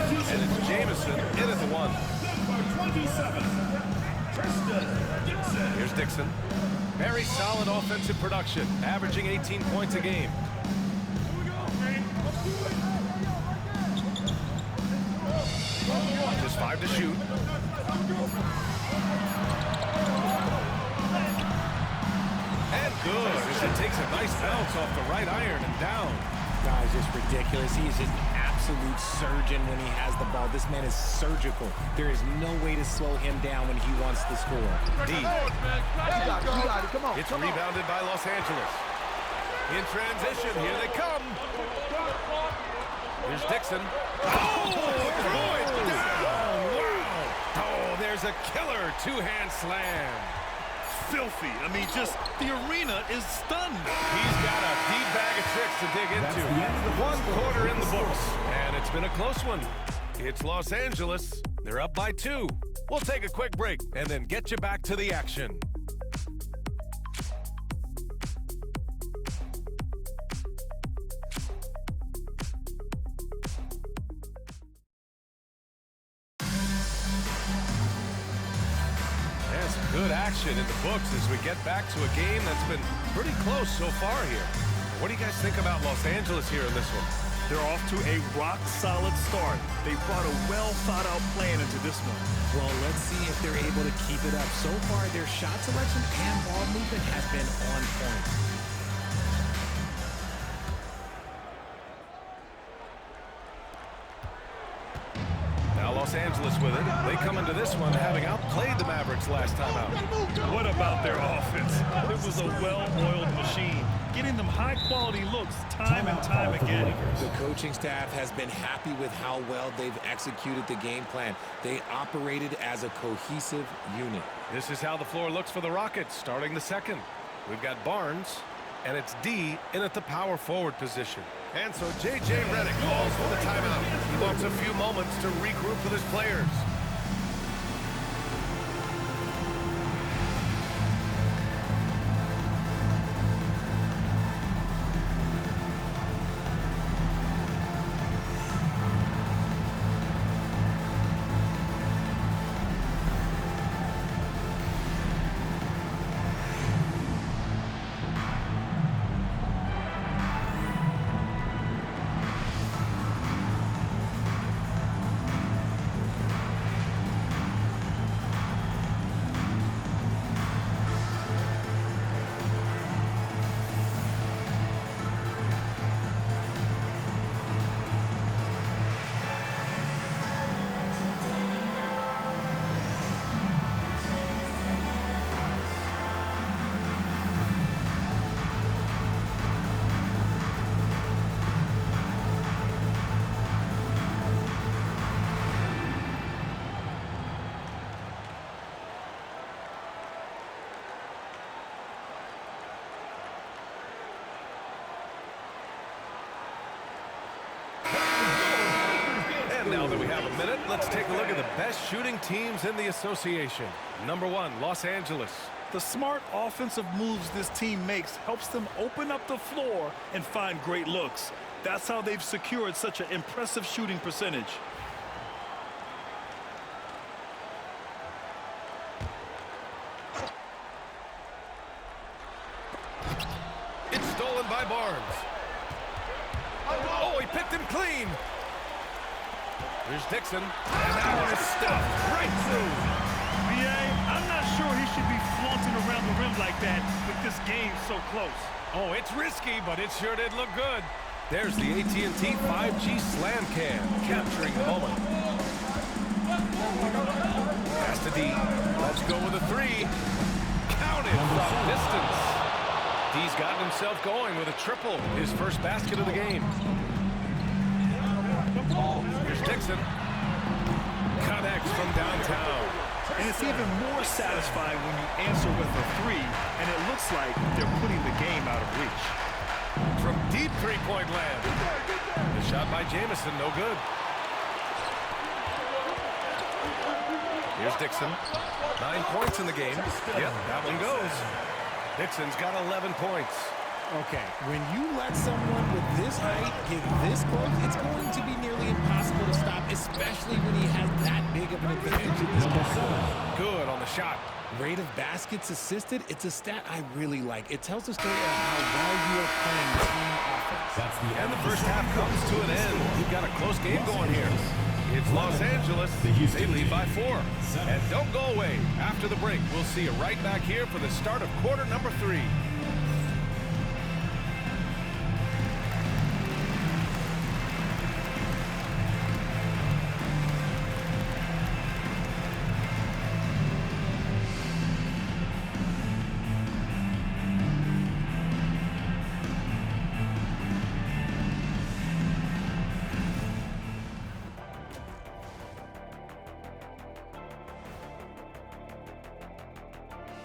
And it's Jamison in at the 1. Here's Dixon. Very solid offensive production, averaging 18 points a game. Just 5 to shoot. And good, as it takes a nice bounce off the right iron and down. Guys, just ridiculous. He is just an absolute surgeon when he has the ball. This man is surgical. There is no way to slow him down when he wants to score. D. You got it. Come on. It's rebounded by Los Angeles. In transition, here they come. Here's Dixon. Oh, through it, down. Wow. Oh, there's a killer two-hand slam. Filthy. I mean, just the arena is stunned. He's got a deep bag of tricks to dig into. 1 quarter in the books, and it's been a close one. It's Los Angeles. They're up by 2. We'll take a quick break and then get you back to the action. Good action in the books as we get back to a game that's been pretty close so far here. What do you guys think about Los Angeles here in this one? They're off to a rock-solid start. They brought a well-thought-out plan into this one. Well, let's see if they're able to keep it up. So far, their shot selection and ball movement has been on point. Los Angeles with it. They come into this one having outplayed the Mavericks last time out. What about their offense? It was a well-oiled machine, getting them high-quality looks time and time again. The coaching staff has been happy with how well they've executed the game plan. They operated as a cohesive unit. This is how the floor looks for the Rockets starting the second. We've got Barnes, and it's D in at the power forward position. And so J.J. Redick calls for the timeout. He wants a few moments to regroup with his players. Now that we have a minute, let's take a look at the best shooting teams in the association. Number 1, Los Angeles. The smart offensive moves this team makes helps them open up the floor and find great looks. That's how they've secured such an impressive shooting percentage. It's stolen by Barnes. Oh, he picked him clean. Here's Dixon, and that one is stuffed right through. B.A., I'm not sure he should be flaunting around the rim like that with this game so close. Oh, it's risky, but it sure did look good. There's the AT&T 5G Slam Cam, capturing the moment. Pass to D. Let's go with a 3. Counted from distance. D's gotten himself going with a triple, his first basket of the game. Here's Dixon. Connects from downtown. And it's even more satisfying when you answer with a 3, and it looks like they're putting the game out of reach. From deep three-point land. The shot by Jamison, no good. Here's Dixon. 9 points in the game. Yep, that one goes. Dixon's got 11 points. Okay, when you let someone with this height get this close, it's going to be nearly impossible to stop, especially when he has that big of an advantage in this category. Good on the shot. Rate of baskets assisted, it's a stat I really like. It tells a story of how well you are playing team offense. And the first half comes to an end. We've got a close game going here. It's Los Angeles. They lead by 4. And don't go away. After the break, we'll see you right back here for the start of quarter number 3.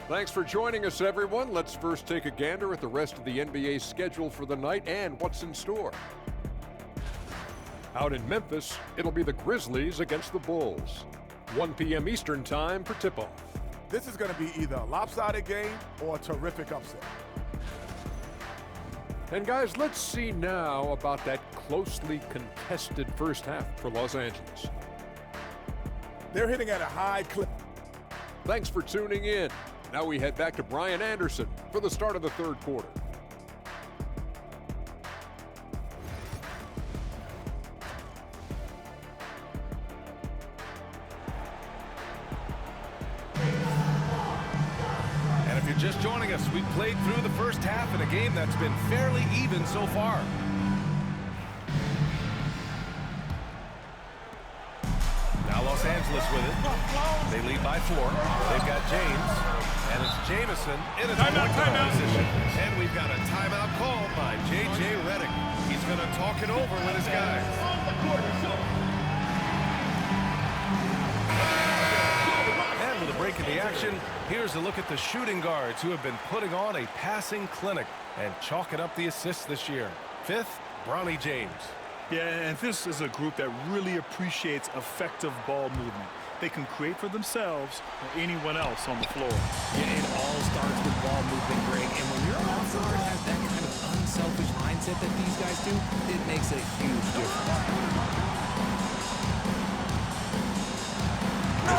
Thanks for joining us, everyone. Let's first take a gander at the rest of the NBA schedule for the night and what's in store. Out in Memphis, it'll be the Grizzlies against the Bulls. 1 p.m. Eastern time for tip-off. This is going to be either a lopsided game or a terrific upset. And guys, let's see now about that closely contested first half for Los Angeles. They're hitting at a high clip. Thanks for tuning in. Now we head back to Brian Anderson for the start of the third quarter. And if you're just joining us, we've played through the first half in a game that's been fairly even so far. Now Los Angeles with it. They lead by 4. They've got James. And it's Jamison in a timeout position. And we've got a timeout called by J.J. Redick. He's going to talk it over with his guys. And with a break in the action, here's a look at the shooting guards who have been putting on a passing clinic and chalking up the assists this year. 5th, Bronny James. Yeah, and this is a group that really appreciates effective ball movement. They can create for themselves or anyone else on the floor. Yeah, it all starts with ball movement, Greg. And when your offense guard has that kind of unselfish mindset that these guys do, it makes a huge difference.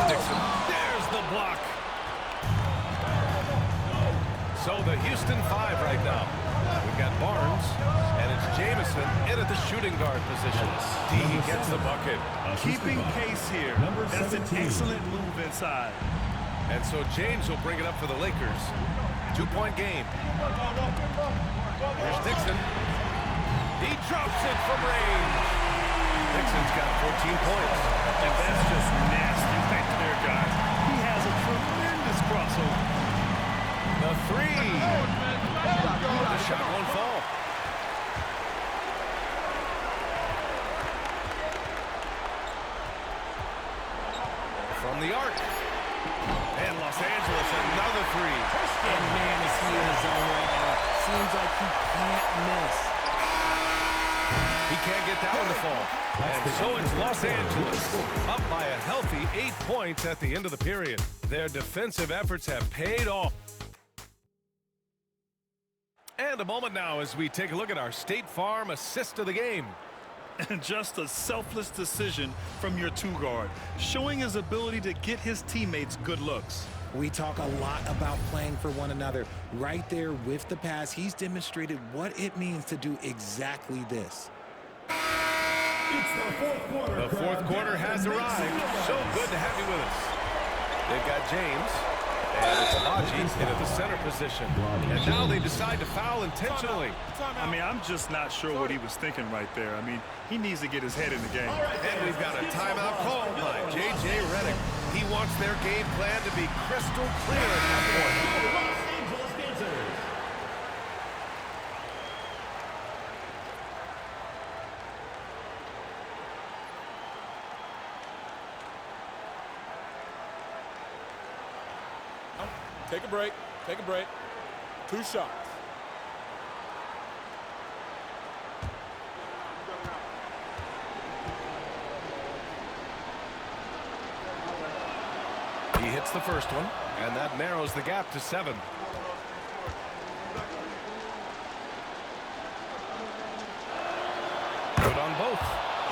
Dixon. There's the block. So the Houston 5 right now. We've got Barnes, and it's Jamison in at the shooting guard position. D gets the bucket. Keeping pace here. That's an excellent move inside. And so James will bring it up for the Lakers. 2-point game. Here's Dixon. He drops it from range. Dixon's got 14 points. And that's just nasty right there, guys. He has a tremendous crossover. The 3. The shot won't fall. From the arc. And Los Angeles, another 3. And man, is he in his zone right now. Seems like he can't miss. He can't get that one to fall. And so it's Los Angeles, up by a healthy 8 points at the end of the period. Their defensive efforts have paid off. And a moment now as we take a look at our State Farm assist of the game. And just a selfless decision from your 2-guard, showing his ability to get his teammates good looks. We talk a lot about playing for one another. Right there with the pass, he's demonstrated what it means to do exactly this. The fourth quarter has arrived. So good to have you with us. They've got James. And it's Haji in at the center position. And now they decide to foul intentionally. I mean, I'm just not sure what he was thinking right there. I mean, he needs to get his head in the game. And we've got a timeout called by J.J. Redick. He wants their game plan to be crystal clear at that point. Take a break. Take a break. 2 shots. He hits the first one, and that narrows the gap to 7.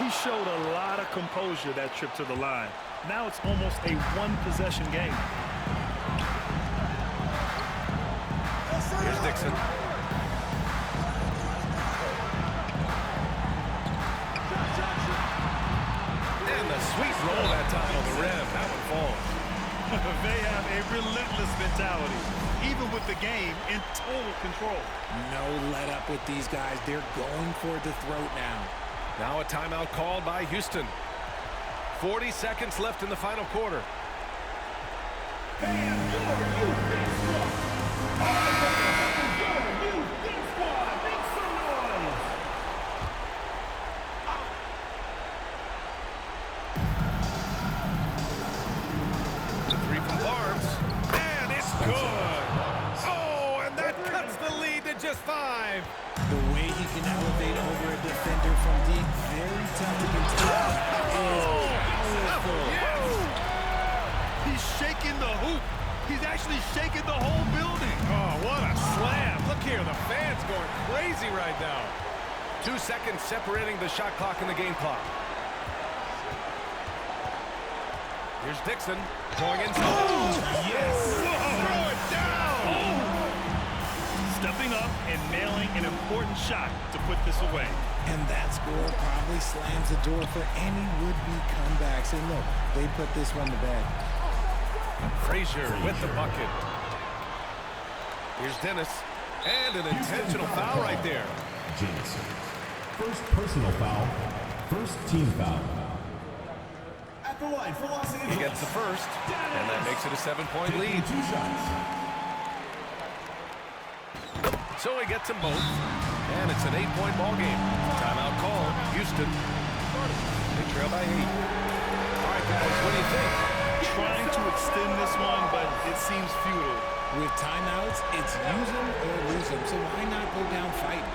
He showed a lot of composure that trip to the line. Now it's almost a one-possession game. Here's Dixon. And the sweet roll that time on the rim. That one falls. They have a relentless mentality, even with the game in total control. No let up with these guys. They're going for the throat now. Now a timeout called by Houston. 40 seconds left in the final quarter. The three from Barnes, and it's good. Oh, and that cuts the lead to just 5. The way he can elevate over a defender from deep, very tough to contain. He's shaking the hoop. He's actually shaking the whole building. Oh, what a slam. Look here, the fans going crazy right now. 2 seconds separating the shot clock and the game clock. Here's Dixon going inside. Oh, yes! Throw it down! Stepping up and nailing an important shot to put this away. And that score probably slams the door for any would-be comebacks. And look, they put this one to bed. Frazier with the bucket. Here's Dennis. And an intentional foul right there. Jamison. First personal foul. First team foul. At the line for Los Angeles. He gets the first, and that makes it a 7-point lead. 2 shots. So he gets them both, and it's an 8-point ball game. Timeout call, Houston. They trail by 8. All right, guys, what do you think? Trying to extend this one, but it seems futile. With timeouts, it's use them or lose them, so why not go down fighting?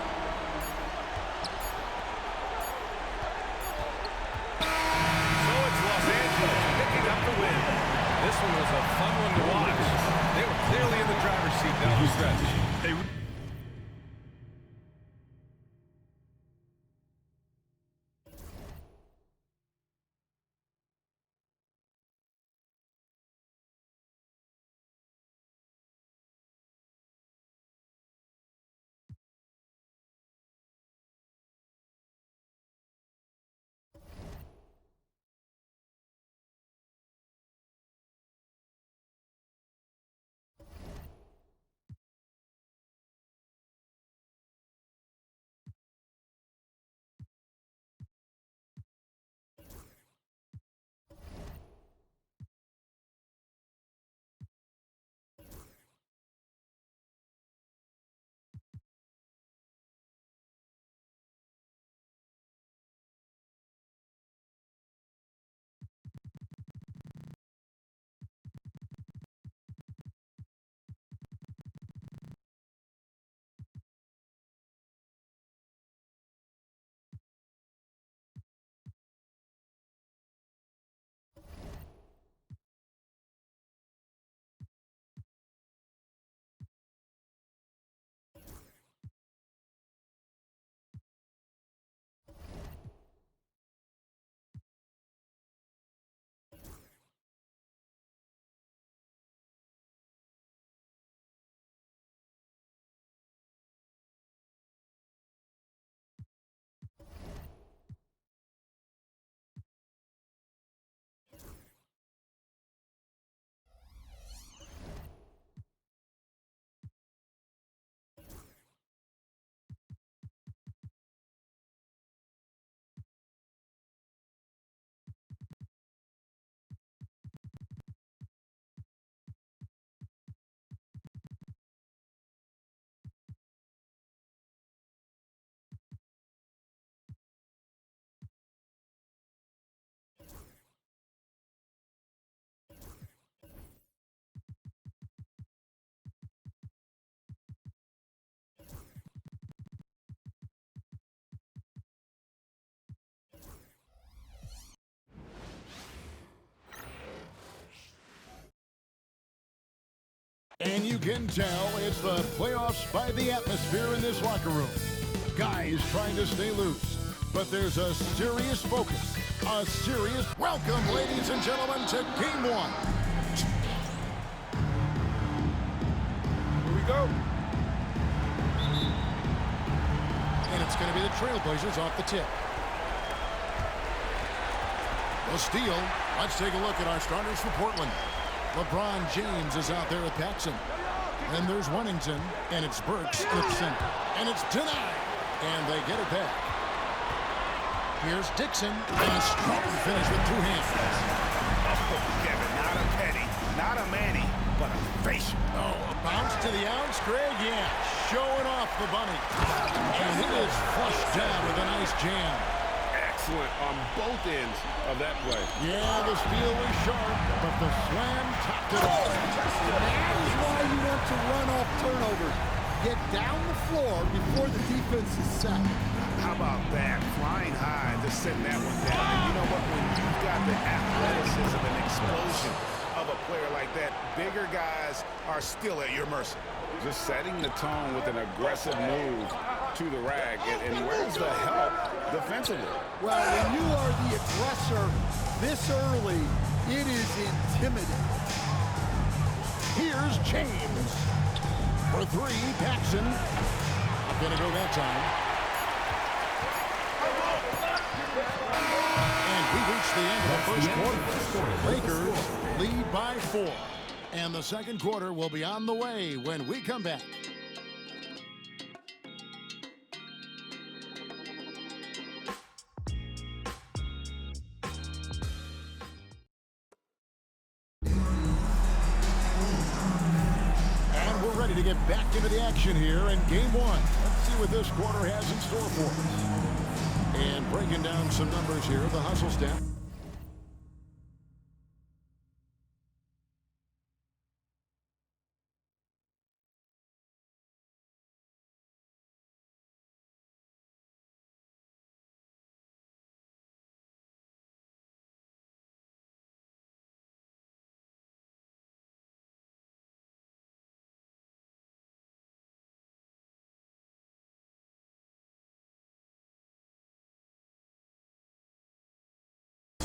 So it's Los Angeles picking up the win. This one was a fun one to watch. They were clearly in the driver's seat down the stretch. And you can tell it's the playoffs by the atmosphere in this locker room. Guys trying to stay loose, but there's a serious focus. A serious welcome, ladies and gentlemen, to Game 1. Here we go. And it's going to be the Trailblazers off the tip. The steal. Let's take a look at our starters for Portland. LeBron James is out there with Paxson. And there's Wennington, and it's Burks, and it's center. And it's denied. And they get it back. Here's Dixon, and a strong finish with two hands. Oh, Kevin, not a Petty, not a Manny, but a facial. Oh, a bounce to the ounce, Greg, yeah. Showing off the bunny. And it is flushed down with a nice jam. Excellent on both ends of that play. Yeah, the steal was sharp, but the slam topped it off. That's why you want to run off turnovers. Get down the floor before the defense is set. How about that? Flying high, just setting that one down. And you know what? When you've got the athleticism and explosion of a player like that, bigger guys are still at your mercy. Just setting the tone with an aggressive move to the rack. And where's the help defensively? Well, when you are the aggressor this early, it is intimidating. Here's James. For three, Paxson. Not gonna go that time. And we reach the end of the first quarter. Lakers lead by 4. And the second quarter will be on the way when we come back. And we're ready to get back into the action here in Game 1. Let's see what this quarter has in store for us. And breaking down some numbers here, the hustle step.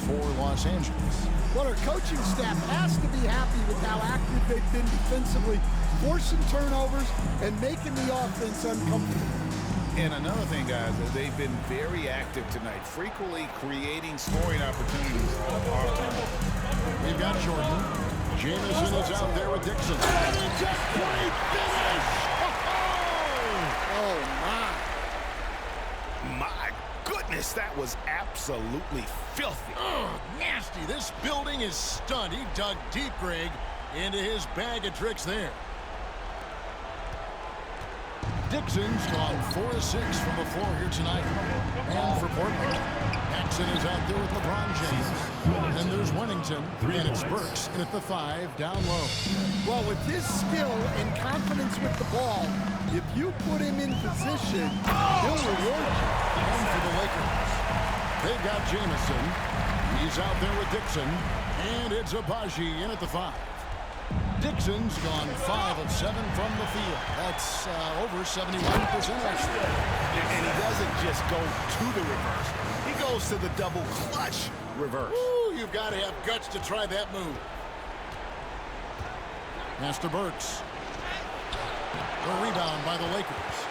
For Los Angeles. Well, our coaching staff has to be happy with how active they've been defensively, forcing turnovers and making the offense uncomfortable. And another thing, guys, is they've been very active tonight, frequently creating scoring opportunities. We've got Jordan. Jamison is out there with Dixon. And he just great finish! Oh, my. My goodness, that was absolutely filthy. Oh, nasty. This building is stunned. He dug deep, Greg, into his bag of tricks there. Dixon's gone 4 of 6 from the floor here tonight. And for Portland, Paxson is out there with LeBron James. And there's Wennington, and it's Burks, and at the 5, down low. Well, with his skill and confidence with the ball, if you put him in position, he'll reward you. And for the Lakers, they've got Jamison. He's out there with Dixon, and it's Agbaji in at the 5. Dixon's gone 5 of 7 from the field. That's over 71%. And he doesn't just go to the reverse. He goes to the double clutch reverse. Ooh, you've got to have guts to try that move. Master Burks. The rebound by the Lakers.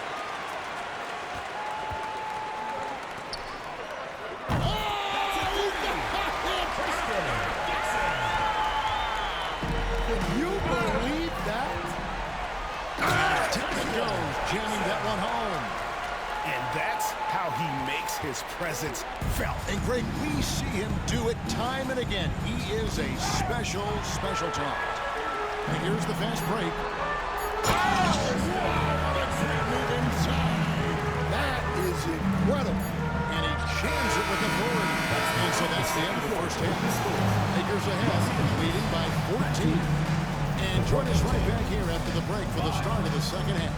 Can you believe that? Tippett goes, jamming that one home. And that's how he makes his presence felt. And Greg, we see him do it time and again. He is a special, special talent. And here's the fast break. That is incredible. And he jams it with authority. And so that's the end of the first half. Lakers ahead, leading by 14. And join us right back here after the break for the start of the second half.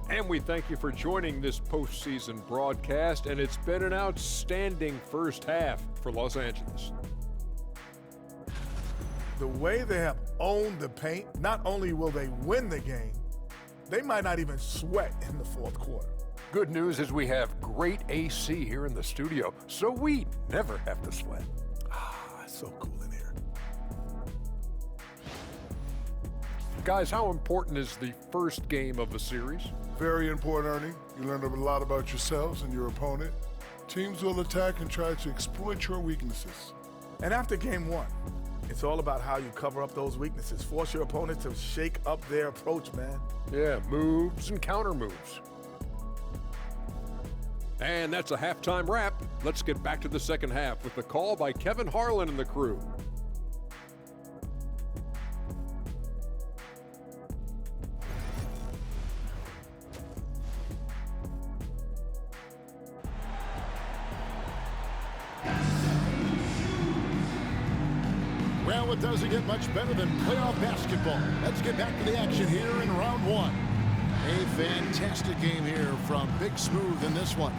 And we thank you for joining this postseason broadcast, and it's been an outstanding first half for Los Angeles. The way they have owned the paint, not only will they win the game, they might not even sweat in the fourth quarter. Good news is we have great AC here in the studio, so we never have to sweat. It's so cool in here. Guys, how important is the first game of a series? Very important, Ernie. You learn a lot about yourselves and your opponent. Teams will attack and try to exploit your weaknesses. And after game one, it's all about how you cover up those weaknesses. Force your opponent to shake up their approach, man. Yeah, moves and counter moves. And that's a halftime wrap. Let's get back to the second half with the call by Kevin Harlan and the crew. Well, it doesn't get much better than playoff basketball. Let's get back to the action here in round one. A fantastic game here from Big Smooth in this one.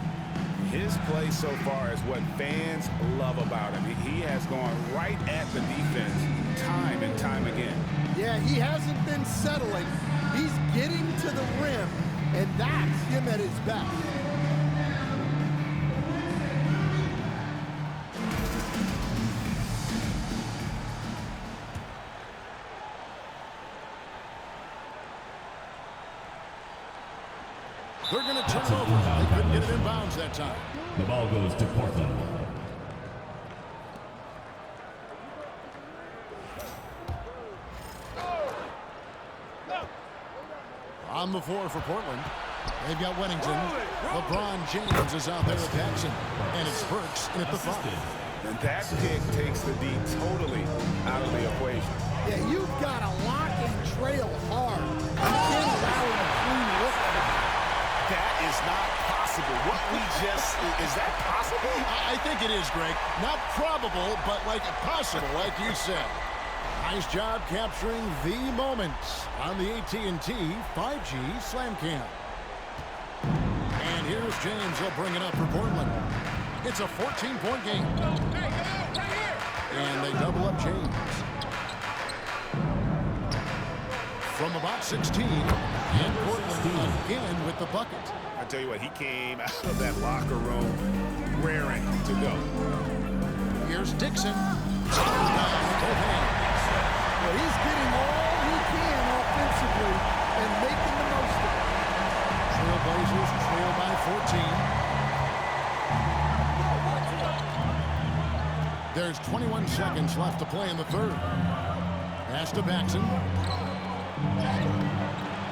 His play so far is what fans love about him. He has gone right at the defense time and time again. Yeah, he hasn't been settling. He's getting to the rim, and that's him at his best. They're going to turn it over. They couldn't get it in bounds that time. The ball goes to Portland. On the floor for Portland, they've got Wennington. LeBron James is out there with Paxson. And it's Burks in at the 5. And that pick takes the D totally out of the equation. Yeah, you've got to lock and trail hard. You can't allow him a clean look. That is not possible. What we just, is that possible? I think it is, Greg. Not probable, but like possible, like you said. Nice job capturing the moments on the AT&T 5G Slam Cam. And here's James. He'll bring it up for Portland. It's a 14-point game. And they double up James. From about 16, and Portland again with the bucket. I tell you what, he came out of that locker room raring to go. Here's Dixon. Well, he's getting all he can offensively and making the most of it. Trailblazers trail by 14. There's 21 seconds left to play in the third. Pass to Paxson.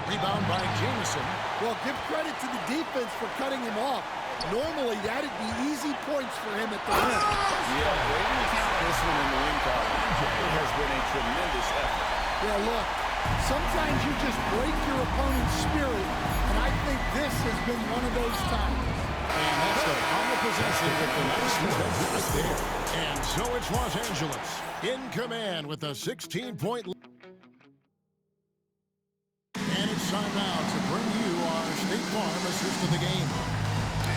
Rebound by Jamison. Well, give credit to the defense for cutting him off. Normally, that'd be easy points for him at the rim. Yeah, they didn't count this one in the win column. It has been a tremendous effort. Yeah, look, sometimes you just break your opponent's spirit, and I think this has been one of those times. And that's the final possession with the nice defense right there. And so it's Los Angeles in command with a 16-point lead. And it's time now to bring you our State Farm assist of the game.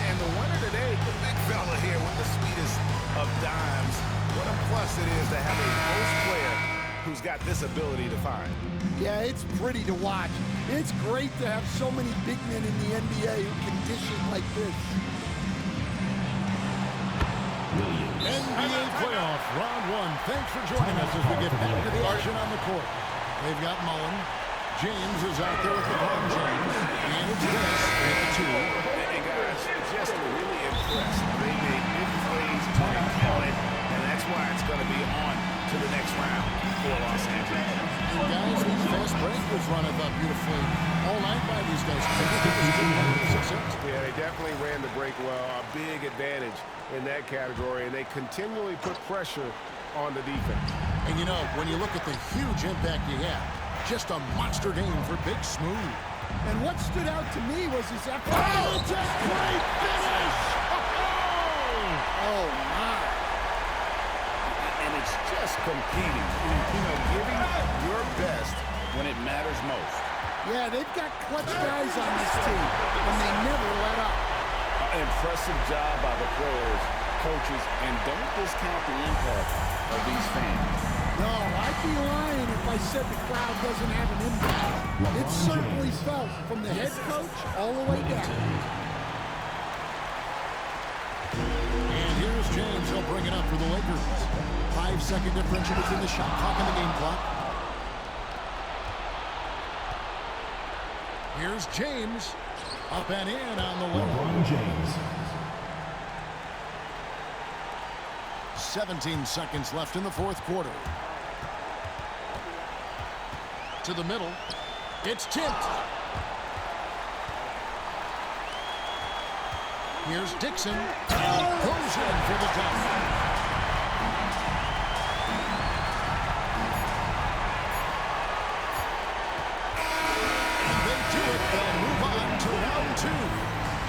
And the winner today, the big fella here with the sweetest of dimes. What a plus it is to have a post player who's got this ability to find. Yeah, it's pretty to watch. It's great to have so many big men in the NBA who can dish it like this. NBA playoff round one. Thanks for joining us as we get back to the action on the court. They've got Mullen. James is out there with LeBron James. And it's this at the 2. And guys, just really impressed. They made big plays on it, and that's why it's going to be on to the next round for Los Angeles. And guys, this fast break was run up beautifully all night by these guys. Yeah, they definitely ran the break well. A big advantage in that category, and they continually put pressure on the defense. And you know, when you look at the huge impact he had, just a monster game for Big Smooth. And what stood out to me was his effort. Oh, just great finish! Oh, my. And it's just competing. You know, giving your best when it matters most. Yeah, they've got clutch guys on this team, and they never let up. Impressive job by the players, coaches, and don't discount the impact of these fans. No, I'd be lying if I said the crowd doesn't have an impact. It's certainly felt from the head coach all the way down. And here's James. He'll bring it up for the Lakers. 5-second differential between the shot clock and the game clock. Here's James. Up and in on the layup. LeBron James. 17 seconds left in the fourth quarter. To the middle. It's tipped. Here's Dixon. And he goes in for the dunk.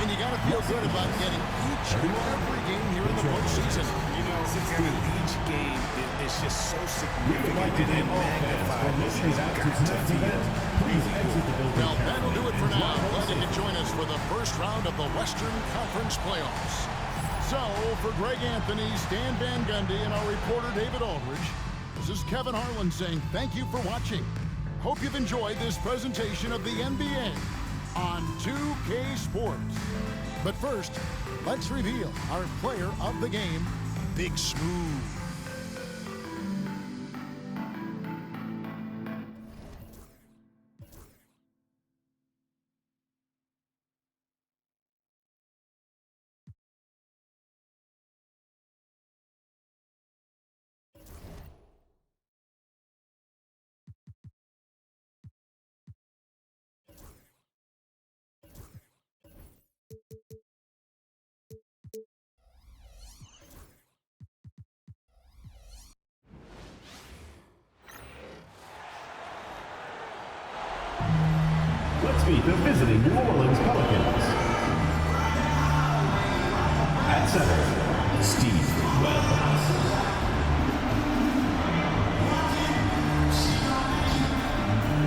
And you got to feel good about getting each and every game here in the postseason. You know, each game is just so significant and magnified. Well, that'll do it for now. Glad you could join us for the first round of the Western Conference playoffs. So, for Greg Anthony, Stan Van Gundy, and our reporter David Aldridge, this is Kevin Harlan saying thank you for watching. Hope you've enjoyed this presentation of the NBA on 2K Sports. But first, let's reveal our player of the game, Big Smooth. Let's meet the visiting New Orleans Pelicans. At center, Steve Webb.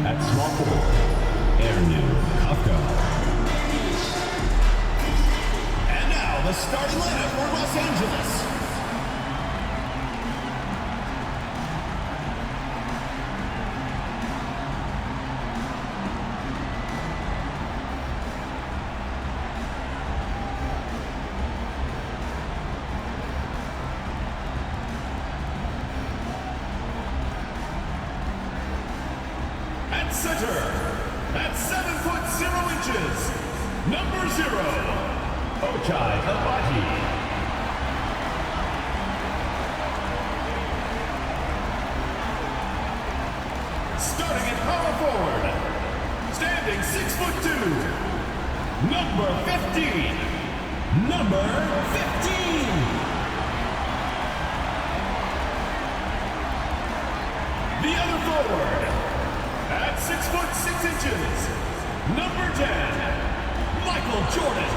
At small forward, Ernu Kafka. And now the starting lineup for Los Angeles. Center, at 7'0" number 0, Ochai Agbaji. Starting at power forward, standing 6'2", number 15, number 15. The other forward, at 6'6", number 10, Michael Jordan.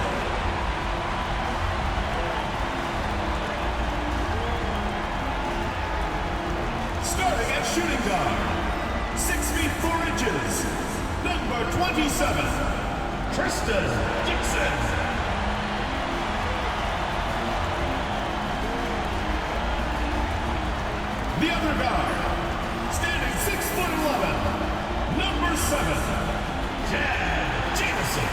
Starting at shooting guard, 6'4", number 27, Tristan Dixon. The other guard, standing 6'11", number 7, Jan Jamison.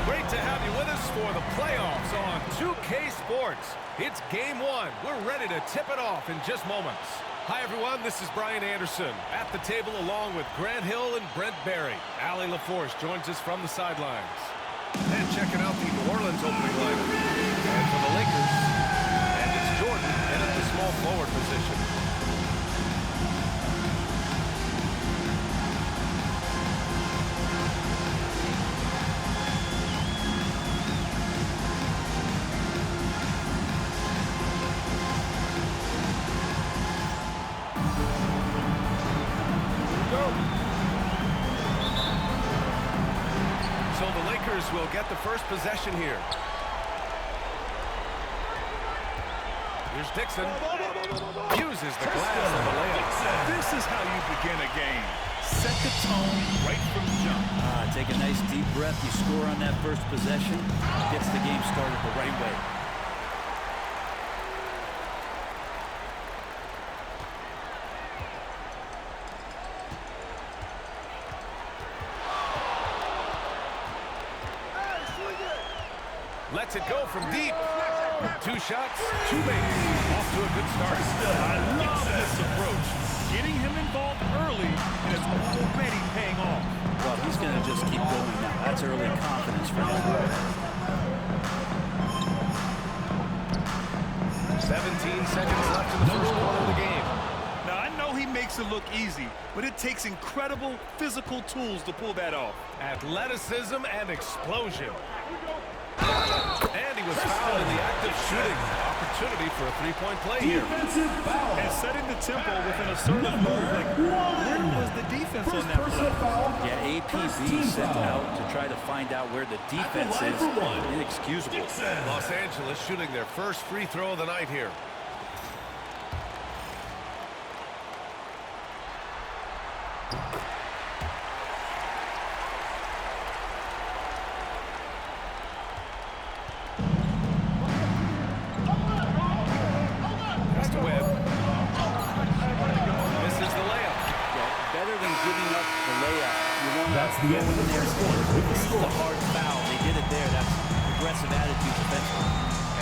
Great to have you with us for the playoffs on 2K Sports. It's game one. We're ready to tip it off in just moments. Hi, everyone. This is Brian Anderson at the table along with Grant Hill and Brent Barry. Allie LaForce joins us from the sidelines. And checking out the New Orleans opening lineup. And for the Lakers, and it's Jordan in at the small forward position. So the Lakers will get the first possession here. Here's Dixon. Uses the glass on the layup. This is how you begin a game. Set the tone right from the jump. Take a nice deep breath. You score on that first possession. Gets the game started the right way. Lets it go from deep. 2 shots, 2 makes. Off to a good start. I love this approach. Getting him involved early, and it's already paying off. Well, he's going to just keep going now. That's early confidence for him. 17 seconds left in the first quarter of the game. Now, I know he makes it look easy, but it takes incredible physical tools to pull that off. Athleticism and explosion. And he was fouled in the act of shooting. Opportunity for a 3-point play here. And setting the tempo with an assertive move. Like, where was the defense on that play? Yeah, APB sent out to try to find out where the defense is. Inexcusable. Los Angeles shooting their first free throw of the night here. That's the end of the first quarter with the score. A hard foul. They did it there. That's aggressive attitude defensively.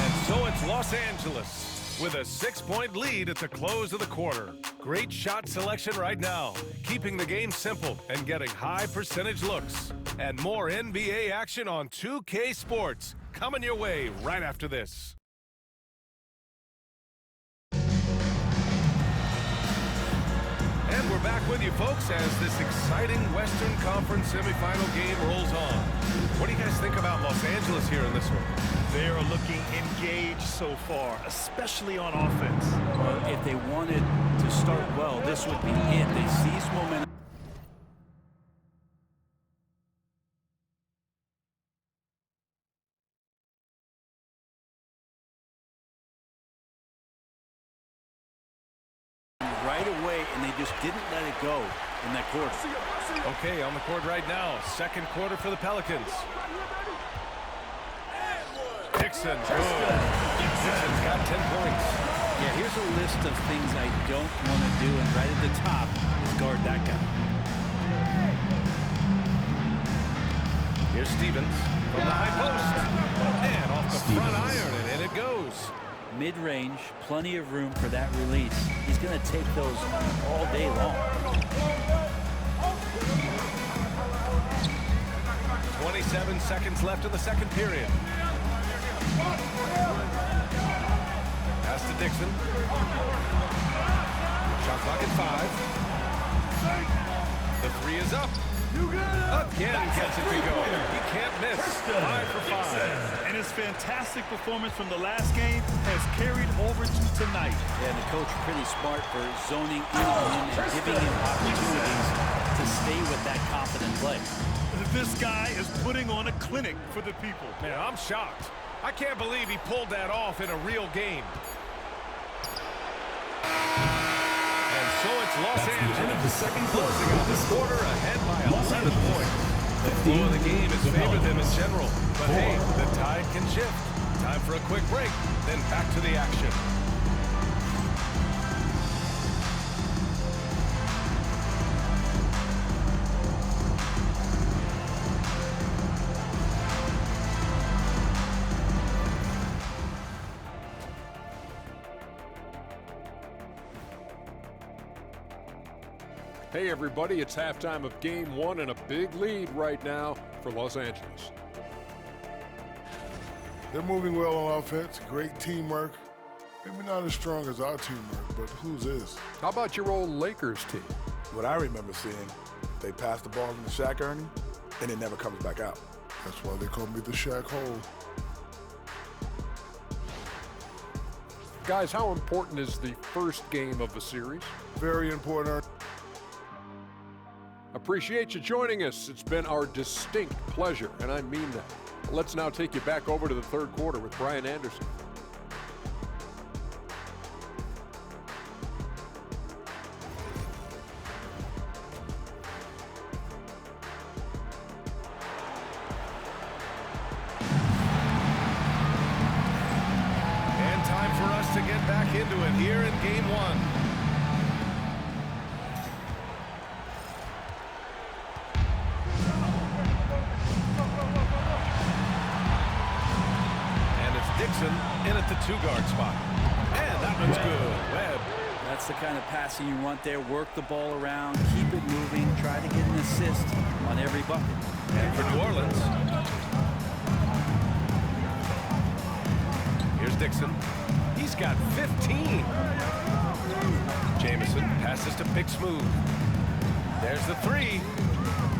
And so it's Los Angeles with a 6-point lead at the close of the quarter. Great shot selection right now, keeping the game simple and getting high percentage looks. And more NBA action on 2K Sports coming your way right after this. And we're back with you, folks, as this exciting Western Conference semifinal game rolls on. What do you guys think about Los Angeles here in this one? They are looking engaged so far, especially on offense. Well, if they wanted to start well, this would be it. They seize momentum. Right away, and they just didn't let it go in that quarter. Okay, on the court right now, second quarter for the Pelicans. Dixon, good. Dixon's got 10 points. Yeah, here's a list of things I don't want to do, and right at the top is guard that guy. Here's Stevens from the high post. And off the front iron, and in it goes. Mid-range, plenty of room for that release. He's going to take those all day long. 27 seconds left in the second period. Pass to Dixon. Shot clock at 5. The 3 is up. Again gets it to go. He can't miss. 5 for 5. And his fantastic performance from the last game has carried over to tonight. Yeah, the coach pretty smart for zoning in on him and giving him opportunities to stay with that confident play. This guy is putting on a clinic for the people. Man, I'm shocked. I can't believe he pulled that off in a real game. And so it's Los Angeles closing out this quarter ahead by 11 points. The flow of the game has favored them in general. But hey, the tide can shift. Time for a quick break, then back to the action. Hey everybody, it's halftime of game 1 and a big lead right now for Los Angeles. They're moving well on offense, great teamwork. Maybe not as strong as our teamwork, but whose is? How about your old Lakers team? What I remember seeing, they pass the ball into Shaq, Ernie, and it never comes back out. That's why they call me the Shaq Hole. Guys, how important is the first game of the series? Very important. Appreciate you joining us. It's been our distinct pleasure, and I mean that. Let's now take you back over to the third quarter with Brian Anderson. to get back into it here in game one. And it's Dixon in at the 2-guard spot. And that one's good. Webb. That's the kind of passing you want there. Work the ball around, keep it moving, try to get an assist on every bucket. And for New Orleans, here's Dixon. He's got 15. Jamison passes to Big Smooth. There's the 3.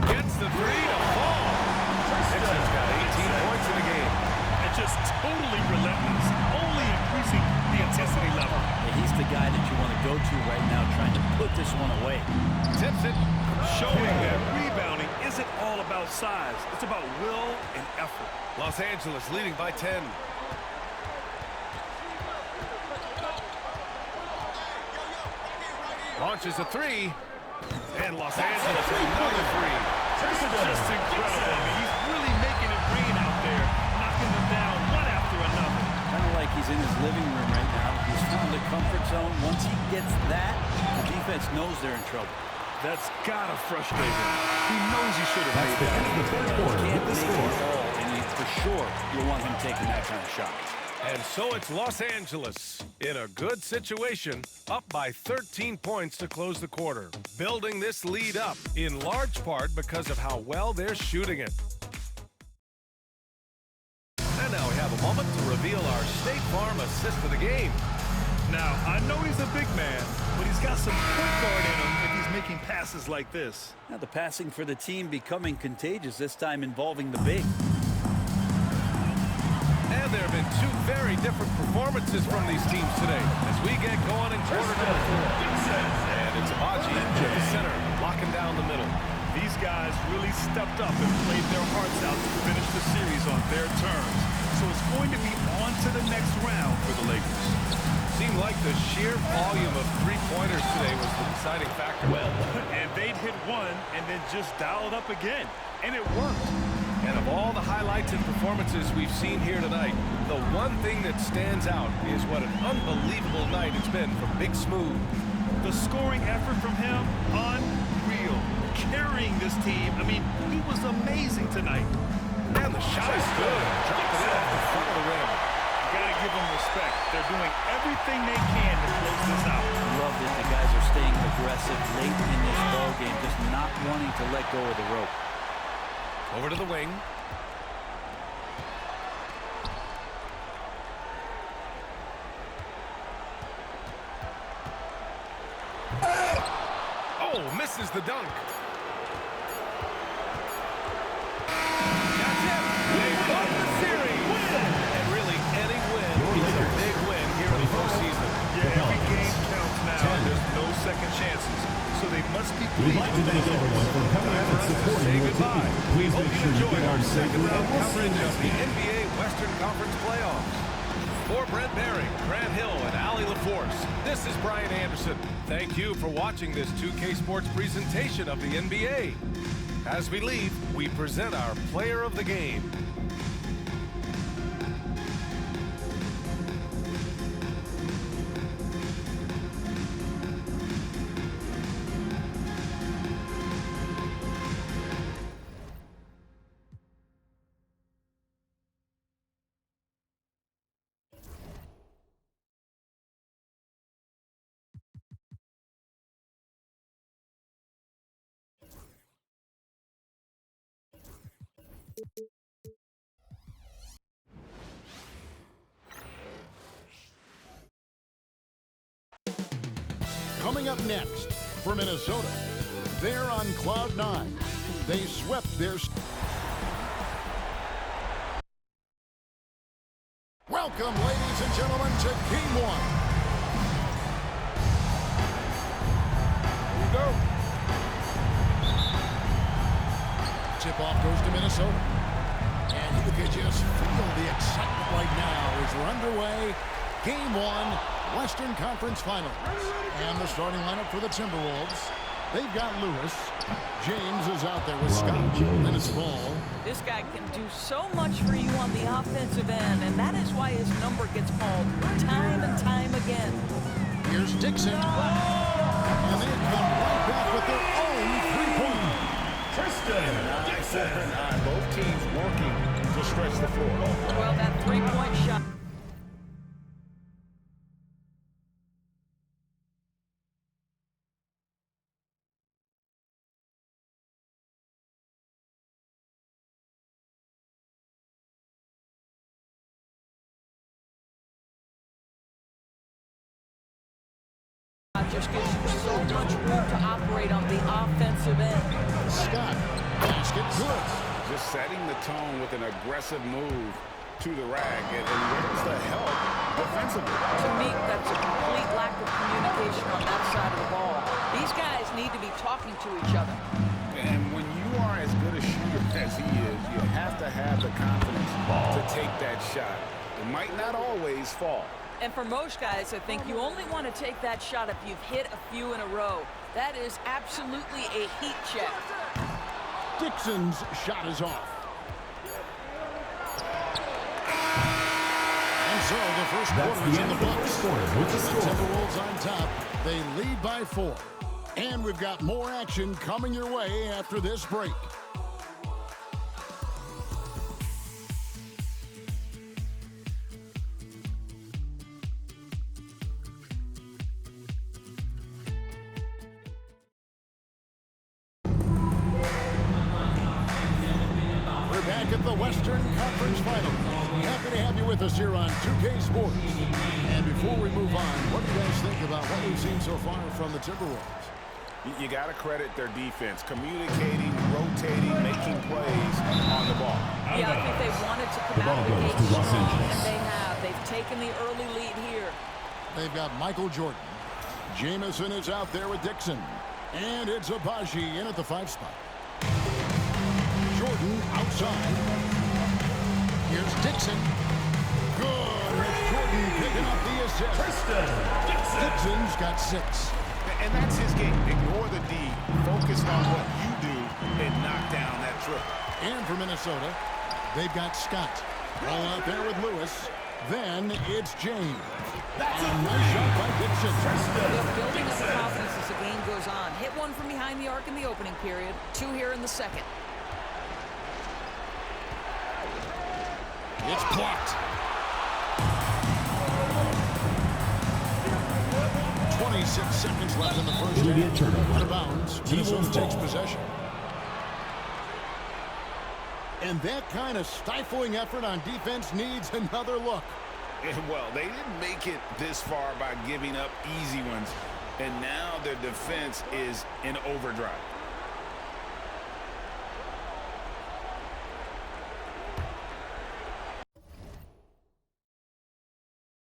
Gets the 3 to fall. Dixon's got 18 points in the game. And just totally relentless, only increasing the intensity level. Yeah, he's the guy that you want to go to right now, trying to put this one away. Tips it. Showing that rebounding isn't all about size. It's about will and effort. Los Angeles leading by 10. Launches a 3. And Los Angeles another 3. This is just incredible. I mean, he's really making it rain out there, knocking them down one after another. Kind of like he's in his living room right now. He's found the comfort zone. Once he gets that, the defense knows they're in trouble. That's gotta frustrate him. He knows he should have made that. He can't make it all, and for sure, you want him taking that kind of shot. And so it's Los Angeles in a good situation, up by 13 points to close the quarter, building this lead up in large part because of how well they're shooting it. And now we have a moment to reveal our State Farm assist of the game. Now, I know he's a big man, but he's got some point guard in him if he's making passes like this. Now the passing for the team becoming contagious, this time involving the big. And there have been 2 very different performances from these teams today as we get going in quarter number 4. And it's Abaji to the center, locking down the middle. These guys really stepped up and played their hearts out to finish the series on their terms. So it's going to be on to the next round for the Lakers. Seemed like the sheer volume of 3-pointers today was the deciding factor. Well, and they'd hit one and then just dial it up again. And it worked. And of all the highlights and performances we've seen here tonight, the one thing that stands out is what an unbelievable night it's been from Big Smooth. The scoring effort from him, unreal. Carrying this team, I mean, he was amazing tonight. And the shot is good. Dropped it in off the front of the rim. Gotta give them respect. They're doing everything they can to close this out. Love that the guys are staying aggressive late in this ball game, just not wanting to let go of the rope. Over to the wing. Oh, misses the dunk. That's it. They won the series. And really, any win is a big win here in the postseason. Yeah, every game counts now. There's no second chances. So they must be pleased. We'd like to thank everyone for coming out and supporting your team. We Please hope make you sure you enjoyed get our our second round coverage segment. of the NBA Western Conference Playoffs. For Brent Barry, Grant Hill, and Allie LaForce, this is Brian Anderson. Thank you for watching this 2K Sports presentation of the NBA. As we leave, we present our player of the game. Coming up next, for Minnesota, they're on cloud 9. They swept their... Welcome, ladies and gentlemen, to Game 1. Here we go. Tip-off goes to Minnesota. And you can just feel the excitement right now as we're underway. Game 1, Western Conference Finals. And the starting lineup for the Timberwolves. They've got Lewis. James is out there with Scott. And it's ball. This guy can do so much for you on the offensive end, and that is why his number gets called time and time again. Here's Dixon. And they come right back with their own three-pointer. Tristan Dixon. Both teams working to stretch the floor. Well, that three-point shot. Just gives you so much room to operate on the offensive end. Scott, basket good. Just setting the tone with an aggressive move to the rag, and where's the help defensively? To me, that's a complete lack of communication on that side of the ball. These guys need to be talking to each other. And when you are as good a shooter as he is, you have to have the confidence to take that shot. It might not always fall. And for most guys, I think you only want to take that shot if you've hit a few in a row. That is absolutely a heat check. Dixon's shot is off. And so the first quarter is in the books. The Timberwolves on top. They lead by 4. And we've got more action coming your way after this break. At the Western Conference Finals. Happy to have you with us here on 2K Sports. And before we move on, what do you guys think about what we've seen so far from the Timberwolves? You got to credit their defense, communicating, rotating, making plays on the ball. Yeah, I think they wanted to come out of the gate strong, and they have. They've taken the early lead here. They've got Michael Jordan. Jamison is out there with Dixon. And it's Abaji in at the 5 spot. Jordan outside. Here's Dixon. Good. It's Jordan picking up the assist. Tristan Dixon. Dixon's got 6. And that's his game. Ignore the D. Focus on what you do and knock down that triple. And for Minnesota, they've got Scott. Ball out there with Lewis. Then it's James. That's a nice shot by Dixon. They're building up the confidence as the game goes on. Hit one from behind the arc in the opening period. 2 here in the second. It's blocked. 26 seconds left in the first half. Out of bounds. Minnesota takes possession. And that kind of stifling effort on defense needs another look. Well, they didn't make it this far by giving up easy ones. And now their defense is in overdrive.